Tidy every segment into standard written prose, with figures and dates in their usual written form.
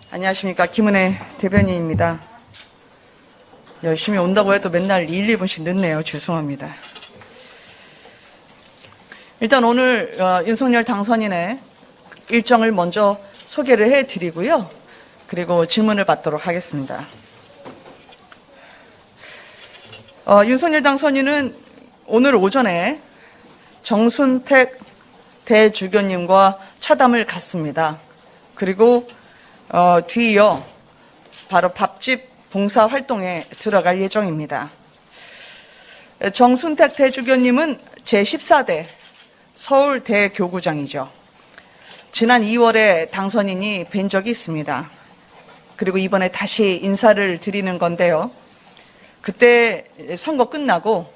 안녕하십니까. 김은혜 대변인입니다. 열심히 온다고 해도 맨날 1, 2분씩 늦네요. 죄송합니다. 일단 오늘 윤석열 당선인의 일정을 먼저 소개를 해드리고요. 그리고 질문을 받도록 하겠습니다. 윤석열 당선인은 오늘 오전에 정순택 대주교님과 차담을 갖습니다. 그리고 뒤이어 바로 밥집 봉사활동에 들어갈 예정입니다. 정순택 대주교님은 제14대 서울대교구장이죠. 지난 2월에 당선인이 뵌 적이 있습니다. 그리고 이번에 다시 인사를 드리는 건데요. 그때 선거 끝나고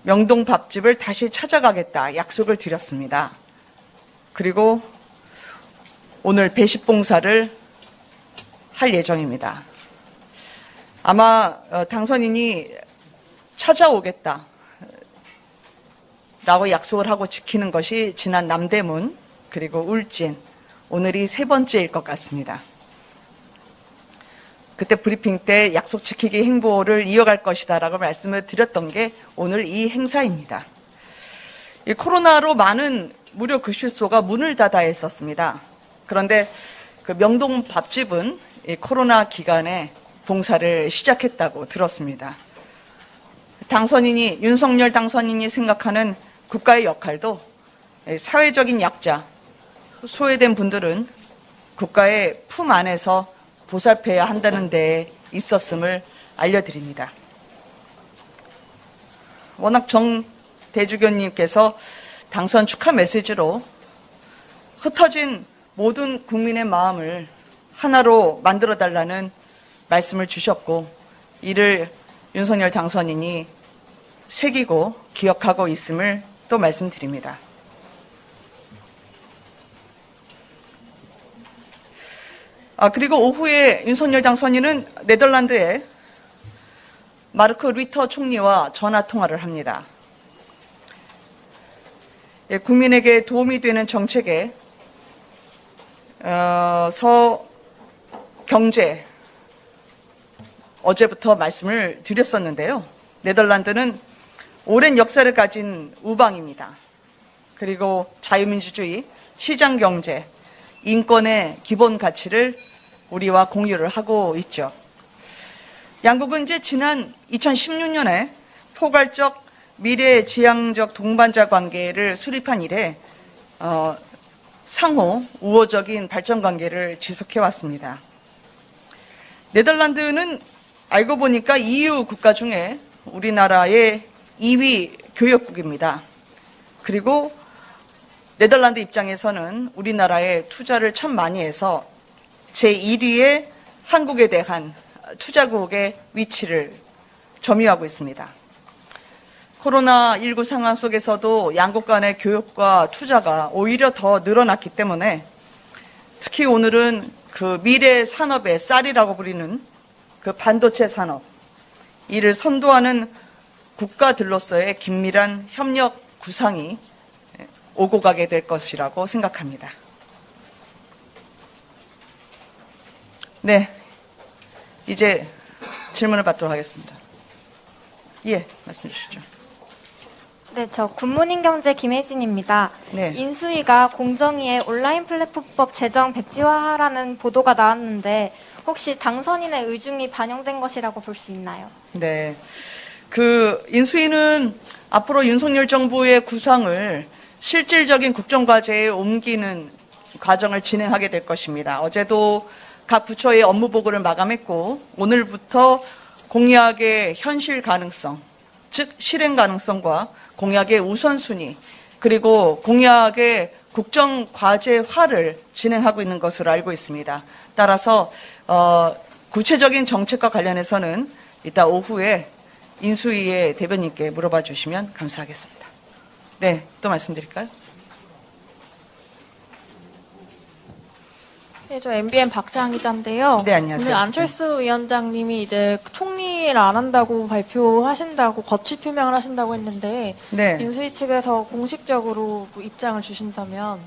명동 밥집을 다시 찾아가겠다 약속을 드렸습니다. 그리고 오늘 배식 봉사를 할 예정입니다. 아마 당선인이 찾아오겠다 라고 약속을 하고 지키는 것이 지난 남대문 그리고 울진 오늘이 세 번째일 것 같습니다. 그때 브리핑 때 약속 지키기 행보를 이어갈 것이다 라고 말씀을 드렸던 게 오늘 이 행사입니다. 이 코로나로 많은 무료 교실소가 문을 닫아야 했었습니다. 그런데 그 명동 밥집은 이 코로나 기간에 봉사를 시작했다고 들었습니다. 윤석열 당선인이 생각하는 국가의 역할도 사회적인 약자, 소외된 분들은 국가의 품 안에서 보살펴야 한다는 데에 있었음을 알려드립니다. 워낙 정 대주교님께서 당선 축하 메시지로 흩어진 모든 국민의 마음을 하나로 만들어달라는 말씀을 주셨고 이를 윤석열 당선인이 새기고 기억하고 있음을 또 말씀드립니다. 그리고 오후에 윤석열 당선인은 네덜란드의 마르크 루터 총리와 전화통화를 합니다. 국민에게 도움이 되는 정책에 경제 어제부터 말씀을 드렸었는데요. 네덜란드는 오랜 역사를 가진 우방입니다. 그리고 자유민주주의, 시장경제, 인권의 기본 가치를 우리와 공유를 하고 있죠. 양국은 이제 지난 2016년에 포괄적 미래지향적 동반자 관계를 수립한 이래 상호 우호적인 발전 관계를 지속해 왔습니다. 네덜란드는 알고 보니까 EU 국가 중에 우리나라의 2위 교역국입니다. 그리고 네덜란드 입장에서는 우리나라에 투자를 참 많이 해서 제1위의 한국에 대한 투자국의 위치를 점유하고 있습니다. 코로나19 상황 속에서도 양국 간의 교역과 투자가 오히려 더 늘어났기 때문에 특히 오늘은 그 미래 산업의 쌀이라고 부리는 그 반도체 산업, 이를 선도하는 국가들로서의 긴밀한 협력 구상이 오고 가게 될 것이라고 생각합니다. 네, 이제 질문을 받도록 하겠습니다. 예, 말씀해 주시죠. 네, 저 굿모닝 경제 김혜진입니다. 네. 인수위가 공정위의 온라인 플랫폼법 제정 백지화하라는 보도가 나왔는데 혹시 당선인의 의중이 반영된 것이라고 볼 수 있나요? 네, 그 인수위는 앞으로 윤석열 정부의 구상을 실질적인 국정과제에 옮기는 과정을 진행하게 될 것입니다. 어제도 각 부처의 업무 보고를 마감했고 오늘부터 공약의 현실 가능성, 즉 실행 가능성과 공약의 우선순위 그리고 공약의 국정과제화를 진행하고 있는 것으로 알고 있습니다. 따라서 구체적인 정책과 관련해서는 이따 오후에 인수위의 대변인께 물어봐 주시면 감사하겠습니다. 네, 또 말씀드릴까요? 네, 저 MBN 박지한 기자인데요. 네, 안녕하세요. 오늘 안철수 위원장님이 이제 총리를 안 한다고 발표하신다고 거취 표명을 하신다고 했는데 네. 인수위 측에서 공식적으로 입장을 주신다면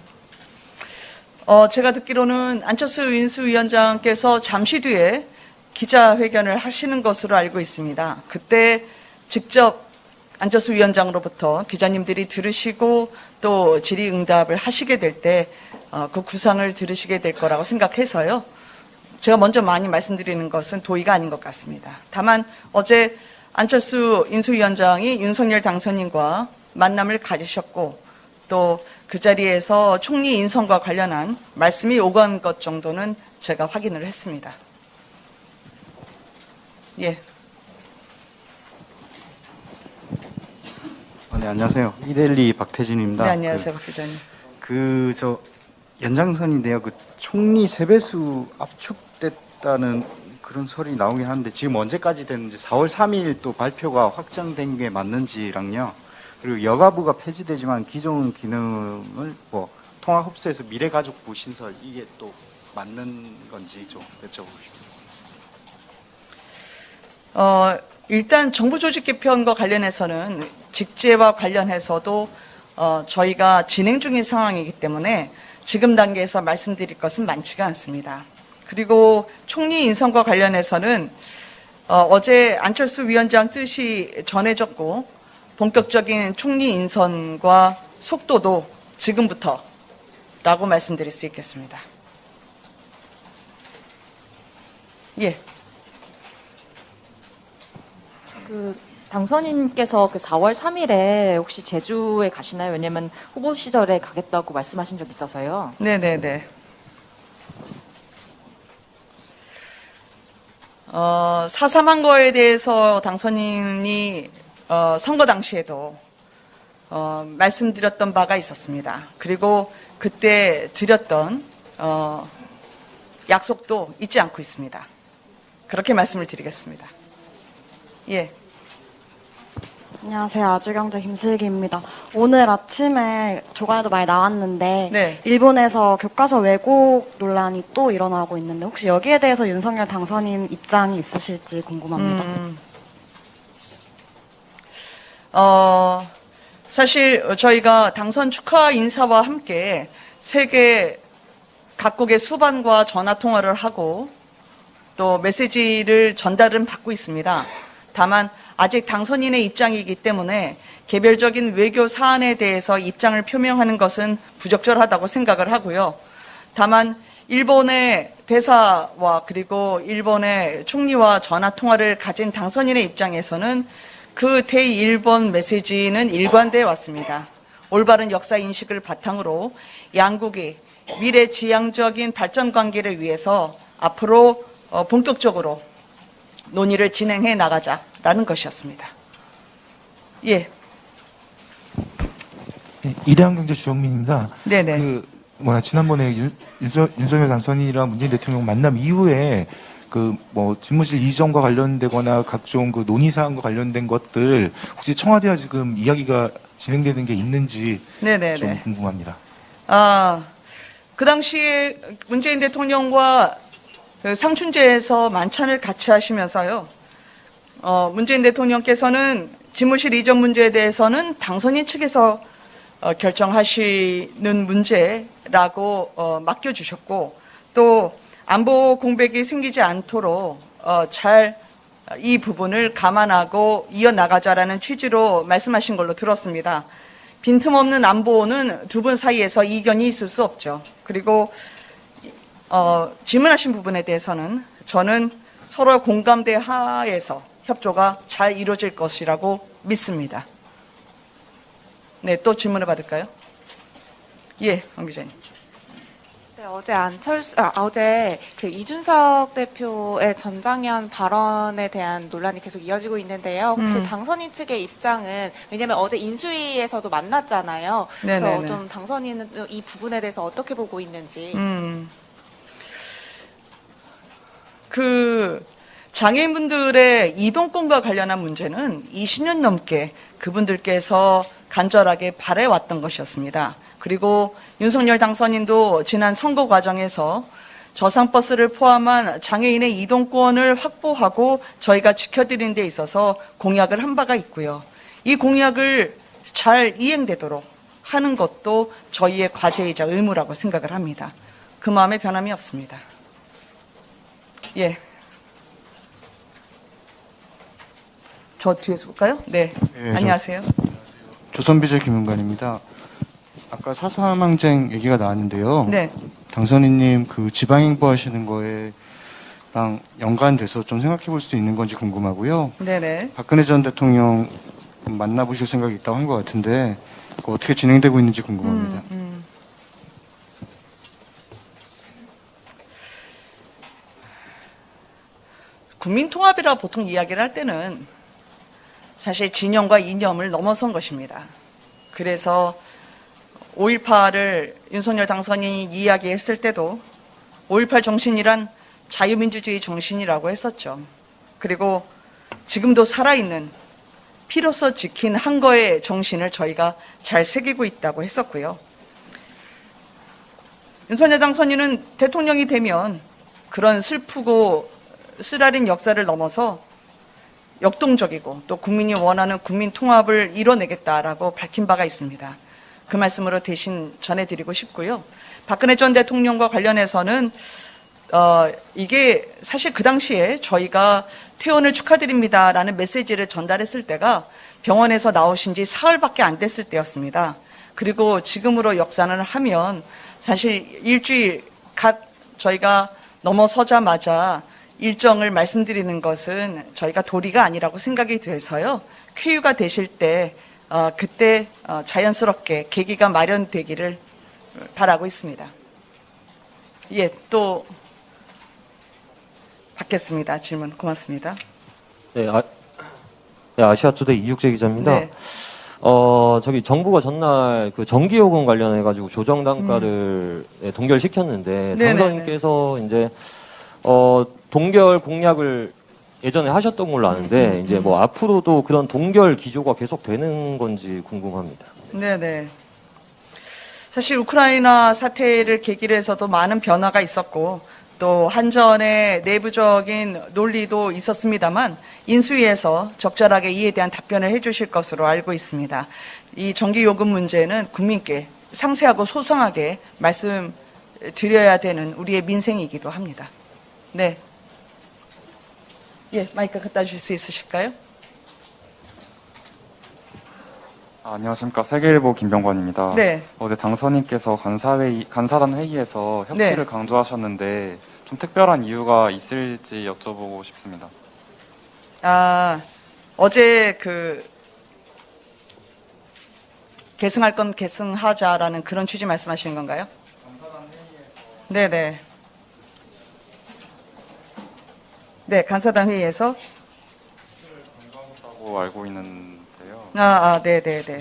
제가 듣기로는 안철수 인수위원장께서 잠시 뒤에 기자회견을 하시는 것으로 알고 있습니다. 그때 직접 안철수 위원장으로부터 기자님들이 들으시고 또 질의응답을 하시게 될 때 그 구상을 들으시게 될 거라고 생각해서요. 제가 먼저 많이 말씀드리는 것은 도의가 아닌 것 같습니다. 다만 어제 안철수 인수위원장이 윤석열 당선인과 만남을 가지셨고 또 그 자리에서 총리 인선과 관련한 말씀이 오간 것 정도는 제가 확인을 했습니다. 예. 네, 안녕하세요. 이델리 박태진입니다. 네, 안녕하세요, 박 기자님. 연장선인데요. 총리 세배수 압축됐다는 그런 소리 나오긴 하는데 지금 언제까지 됐는지 4월 3일 또 발표가 확정된 게 맞는지랑요. 그리고 여가부가 폐지되지만 기존 기능을 통합흡수해서 미래가족부 신설 이게 또 맞는 건지 좀 여쭤보고 싶습니다. 일단 정부 조직 개편과 관련해서는 직제와 관련해서도 저희가 진행 중인 상황이기 때문에 지금 단계에서 말씀드릴 것은 많지가 않습니다. 그리고 총리 인선과 관련해서는 어제 안철수 위원장 뜻이 전해졌고 본격적인 총리 인선과 속도도 지금부터라고 말씀드릴 수 있겠습니다. 예. 당선인께서 4월 3일에 혹시 제주에 가시나요? 왜냐면 후보 시절에 가겠다고 말씀하신 적이 있어서요. 네네네. 사삼한 거에 대해서 당선인이 선거 당시에도 말씀드렸던 바가 있었습니다. 그리고 그때 드렸던 약속도 잊지 않고 있습니다. 그렇게 말씀을 드리겠습니다. 예. 안녕하세요. 아주경제 김슬기입니다. 오늘 아침에 조간에도 많이 나왔는데 네. 일본에서 교과서 왜곡 논란이 또 일어나고 있는데 혹시 여기에 대해서 윤석열 당선인 입장이 있으실지 궁금합니다. 사실 저희가 당선 축하 인사와 함께 세계 각국의 수반과 전화 통화를 하고 또 메시지를 전달은 받고 있습니다. 다만 아직 당선인의 입장이기 때문에 개별적인 외교 사안에 대해서 입장을 표명하는 것은 부적절하다고 생각을 하고요. 다만 일본의 대사와 그리고 일본의 총리와 전화 통화를 가진 당선인의 입장에서는 그 대일본 메시지는 일관되어 왔습니다. 올바른 역사 인식을 바탕으로 양국이 미래 지향적인 발전 관계를 위해서 앞으로 본격적으로 논의를 진행해 나가자라는 것이었습니다. 예. 네, 이대한경제 주영민입니다. 네네. 지난번에 윤석열 당선인이랑 문재인 대통령 만남 이후에 집무실 이전과 관련되거나 각종 논의 사항과 관련된 것들 혹시 청와대와 지금 이야기가 진행되는 게 있는지 네네네. 좀 궁금합니다. 그 당시에 문재인 대통령과 상춘제에서 만찬을 같이 하시면서요. 문재인 대통령께서는 집무실 이전 문제에 대해서는 당선인 측에서 결정하시는 문제라고 맡겨주셨고 또 안보 공백이 생기지 않도록 잘 이 부분을 감안하고 이어나가자라는 취지로 말씀하신 걸로 들었습니다. 빈틈없는 안보는 두 분 사이에서 이견이 있을 수 없죠. 그리고 질문하신 부분에 대해서는 저는 서로 공감대 하에서 협조가 잘 이루어질 것이라고 믿습니다. 네, 또 질문을 받을까요? 예, 황 기자님. 네, 어제 이준석 대표의 전장현 발언에 대한 논란이 계속 이어지고 있는데요. 혹시 당선인 측의 입장은 왜냐하면 어제 인수위에서도 만났잖아요. 그래서 네네네. 좀 당선인은 이 부분에 대해서 어떻게 보고 있는지. 장애인분들의 이동권과 관련한 문제는 20년 넘게 그분들께서 간절하게 바래왔던 것이었습니다. 그리고 윤석열 당선인도 지난 선거 과정에서 저상버스를 포함한 장애인의 이동권을 확보하고 저희가 지켜드리는 데 있어서 공약을 한 바가 있고요. 이 공약을 잘 이행되도록 하는 것도 저희의 과제이자 의무라고 생각을 합니다. 그 마음에 변함이 없습니다. 예. 저 뒤에서 볼까요? 네. 예, 안녕하세요. 조선비제 김은관입니다. 아까 사소함항쟁 얘기가 나왔는데요. 네. 당선인님 그 지방행보 하시는 거에랑 연관돼서 좀 생각해 볼 수 있는 건지 궁금하고요. 네네. 박근혜 전 대통령 만나보실 생각이 있다고 한 것 같은데 그거 어떻게 진행되고 있는지 궁금합니다. 국민통합이라 보통 이야기를 할 때는 사실 진영과 이념을 넘어선 것입니다. 그래서 5.18을 윤석열 당선인이 이야기했을 때도 5.18 정신이란 자유민주주의 정신이라고 했었죠. 그리고 지금도 살아있는 피로써 지킨 한거의 정신을 저희가 잘 새기고 있다고 했었고요. 윤석열 당선인은 대통령이 되면 그런 슬프고 쓰라린 역사를 넘어서 역동적이고 또 국민이 원하는 국민 통합을 이뤄내겠다라고 밝힌 바가 있습니다. 그 말씀으로 대신 전해드리고 싶고요. 박근혜 전 대통령과 관련해서는 이게 사실 그 당시에 저희가 퇴원을 축하드립니다라는 메시지를 전달했을 때가 병원에서 나오신 지 사흘밖에 안 됐을 때였습니다. 그리고 지금으로 역산을 하면 사실 일주일 갓 저희가 넘어서자마자 일정을 말씀드리는 것은 저희가 도리가 아니라고 생각이 돼서요. 쾌유가 되실 때 그때 자연스럽게 계기가 마련되기를 바라고 있습니다. 예, 또 받겠습니다. 질문 고맙습니다. 네, 아시아투데이 이육재 기자입니다. 네. 저기 정부가 전날 그 전기요금 관련해가지고 조정 단가를 동결시켰는데 네네네. 당선인께서 이제 동결 공약을 예전에 하셨던 걸로 아는데 이제 뭐 앞으로도 그런 동결 기조가 계속 되는 건지 궁금합니다. 네네. 사실 우크라이나 사태를 계기로 해서도 많은 변화가 있었고 또 한전의 내부적인 논리도 있었습니다만 인수위에서 적절하게 이에 대한 답변을 해주실 것으로 알고 있습니다. 이 전기요금 문제는 국민께 상세하고 소상하게 말씀드려야 되는 우리의 민생이기도 합니다. 네. 예, 마이크 갖다 줄 수 있으실까요? 안녕하십니까. 세계일보 김병관입니다. 네. 어제 당선인께서 간사단 회의에서 협치를 네. 강조하셨는데 좀 특별한 이유가 있을지 여쭤보고 싶습니다. 어제 계승할 건 계승하자라는 그런 취지 말씀하시는 건가요? 네네. 네, 간사단 회의에서. 라고 알고 있는데요. 네네네.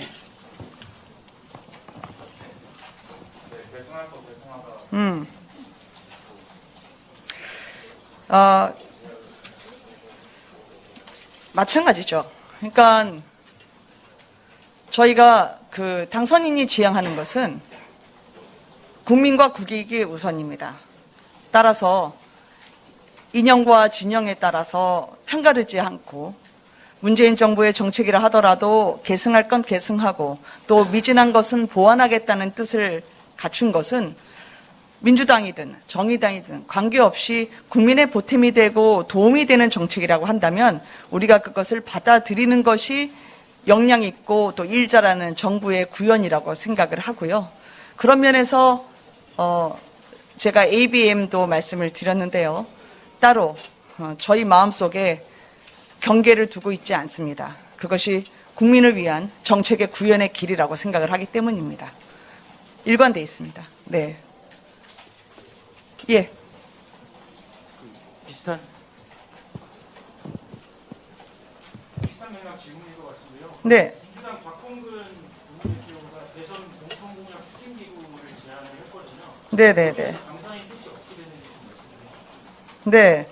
마찬가지죠. 그러니까 저희가 그 당선인이 지향하는 것은 국민과 국익이 우선입니다. 따라서 이념과 진영에 따라서 편가르지 않고 문재인 정부의 정책이라 하더라도 계승할 건 계승하고 또 미진한 것은 보완하겠다는 뜻을 갖춘 것은 민주당이든 정의당이든 관계없이 국민의 보탬이 되고 도움이 되는 정책이라고 한다면 우리가 그것을 받아들이는 것이 역량 있고 또 일 잘하는 정부의 구현이라고 생각을 하고요. 그런 면에서 제가 ABM도 말씀을 드렸는데요. 따로 저희 마음속에 경계를 두고 있지 않습니다. 그것이 국민을 위한 정책의 구현의 길이라고 생각을 하기 때문입니다. 일관돼 있습니다. 네. 예. 비슷한 맥락 질문인 것 같은데요. 네. 민주당 박홍근 부대표가 대선 공천공약 추진기구를 제안을 했거든요. 네네네. 당선인 뜻이 어떻게 되는지 좀 말씀해 주시죠. 네.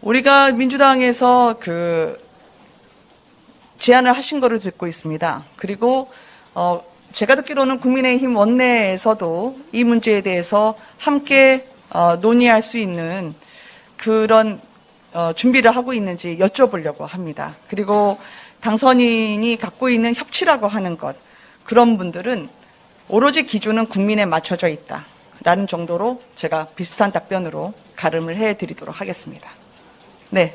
우리가 민주당에서 제안을 하신 거를 듣고 있습니다. 그리고 제가 듣기로는 국민의힘 원내에서도 이 문제에 대해서 함께 논의할 수 있는 그런 준비를 하고 있는지 여쭤보려고 합니다. 그리고 당선인이 갖고 있는 협치라고 하는 것, 그런 분들은 오로지 기준은 국민에 맞춰져 있다라는 정도로 제가 비슷한 답변으로 가름을 해드리도록 하겠습니다. 네.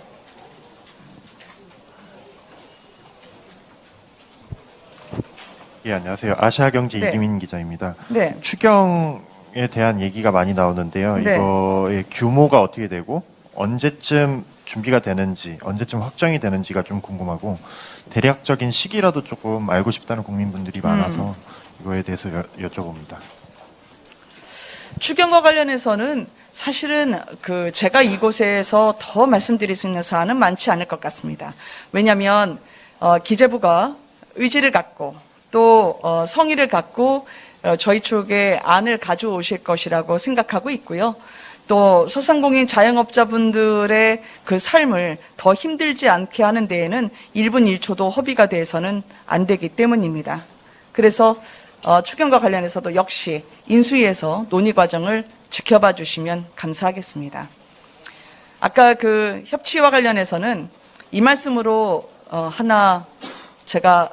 예, 안녕하세요. 아시아경제 네. 이기민 기자입니다. 네. 추경에 대한 얘기가 많이 나오는데요. 네. 이거의 규모가 어떻게 되고 언제쯤 준비가 되는지, 언제쯤 확정이 되는지가 좀 궁금하고 대략적인 시기라도 조금 알고 싶다는 국민분들이 많아서 이거에 대해서 여쭤봅니다. 추경과 관련해서는 사실은 제가 이곳에서 더 말씀드릴 수 있는 사안은 많지 않을 것 같습니다. 왜냐하면 기재부가 의지를 갖고 또 성의를 갖고 저희 쪽에 안을 가져오실 것이라고 생각하고 있고요. 또 소상공인 자영업자분들의 그 삶을 더 힘들지 않게 하는 데에는 1분 1초도 허비가 돼서는 안 되기 때문입니다. 그래서 추경과 관련해서도 역시 인수위에서 논의 과정을 지켜봐 주시면 감사하겠습니다. 아까 그 협치와 관련해서는 이 말씀으로 하나 제가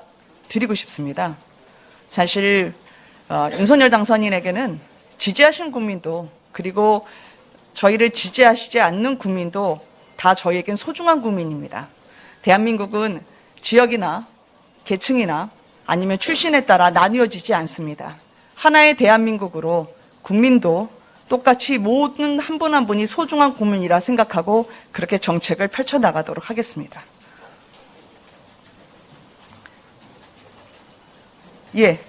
드리고 싶습니다. 사실 윤석열 당선인에게는 지지하신 국민도 그리고 저희를 지지하시지 않는 국민도 다 저희에겐 소중한 국민입니다. 대한민국은 지역이나 계층이나 아니면 출신에 따라 나뉘어지지 않습니다. 하나의 대한민국으로 국민도 똑같이 모든 한 분 한 분이 소중한 국민이라 생각하고 그렇게 정책을 펼쳐나가도록 하겠습니다. 예.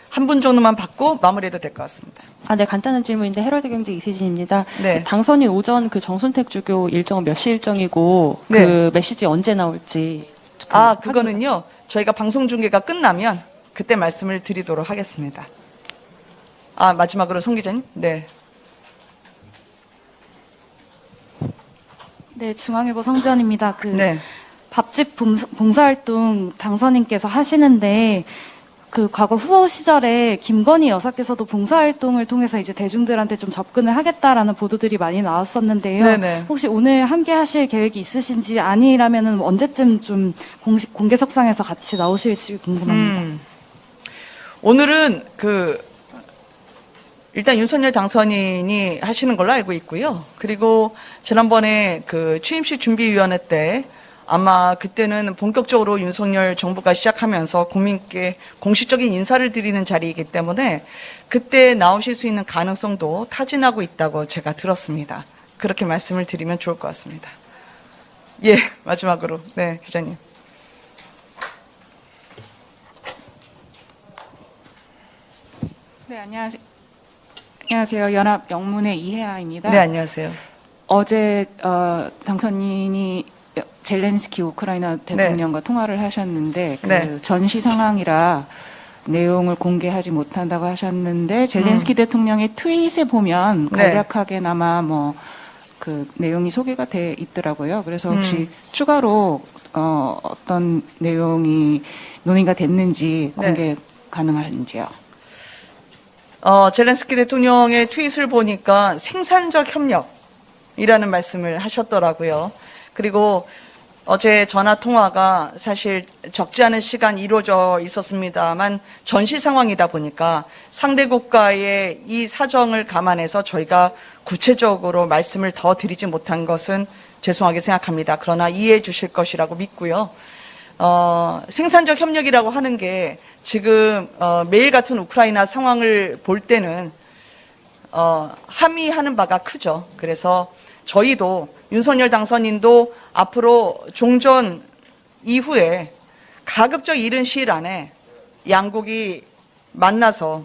한 분 정도만 받고 마무리해도 될 것 같습니다. 네, 간단한 질문인데 헤럴드 경제 이세진입니다. 네. 당선인 오전 그 정순택 주교 일정은 몇 시 일정이고 네. 그 메시지 언제 나올지. 그거는요. 저희가 방송 중계가 끝나면 그때 말씀을 드리도록 하겠습니다. 마지막으로 송 기자님. 네. 네, 중앙일보 성지연입니다. 네. 밥집 봉사활동 당선인께서 하시는데 그 과거 후보 시절에 김건희 여사께서도 봉사활동을 통해서 이제 대중들한테 좀 접근을 하겠다라는 보도들이 많이 나왔었는데요. 네네. 혹시 오늘 함께 하실 계획이 있으신지 아니라면은 언제쯤 좀 공식 공개석상에서 같이 나오실지 궁금합니다. 오늘은 일단 윤석열 당선인이 하시는 걸로 알고 있고요. 그리고 지난번에 취임식 준비위원회 때 아마 그때는 본격적으로 윤석열 정부가 시작하면서 국민께 공식적인 인사를 드리는 자리이기 때문에 그때 나오실 수 있는 가능성도 타진하고 있다고 제가 들었습니다. 그렇게 말씀을 드리면 좋을 것 같습니다. 예, 마지막으로. 네, 기자님. 네, 안녕하세요. 연합 영문의 이혜아입니다. 네, 안녕하세요. 어제 당선인이 젤렌스키 우크라이나 대통령과 통화를 하셨는데 전시 상황이라 내용을 공개하지 못한다고 하셨는데 젤렌스키 대통령의 트윗에 보면 간략하게나마 그 내용이 소개가 돼 있더라고요. 그래서 혹시 추가로 어떤 내용이 논의가 됐는지 공개 가능한지요? 젤렌스키 대통령의 트윗을 보니까 생산적 협력이라는 말씀을 하셨더라고요. 그리고 어제 전화 통화가 사실 적지 않은 시간 이루어져 있었습니다만 전시 상황이다 보니까 상대국가의 이 사정을 감안해서 저희가 구체적으로 말씀을 더 드리지 못한 것은 죄송하게 생각합니다. 그러나 이해해 주실 것이라고 믿고요. 생산적 협력이라고 하는 게 지금 매일 같은 우크라이나 상황을 볼 때는 함의하는 바가 크죠. 그래서 저희도 윤석열 당선인도 앞으로 종전 이후에 가급적 이른 시일 안에 양국이 만나서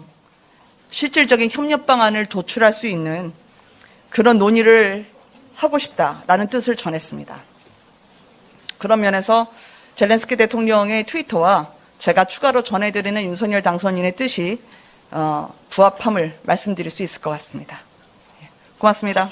실질적인 협력 방안을 도출할 수 있는 그런 논의를 하고 싶다라는 뜻을 전했습니다. 그런 면에서 젤렌스키 대통령의 트위터와 제가 추가로 전해드리는 윤석열 당선인의 뜻이 부합함을 말씀드릴 수 있을 것 같습니다. 고맙습니다.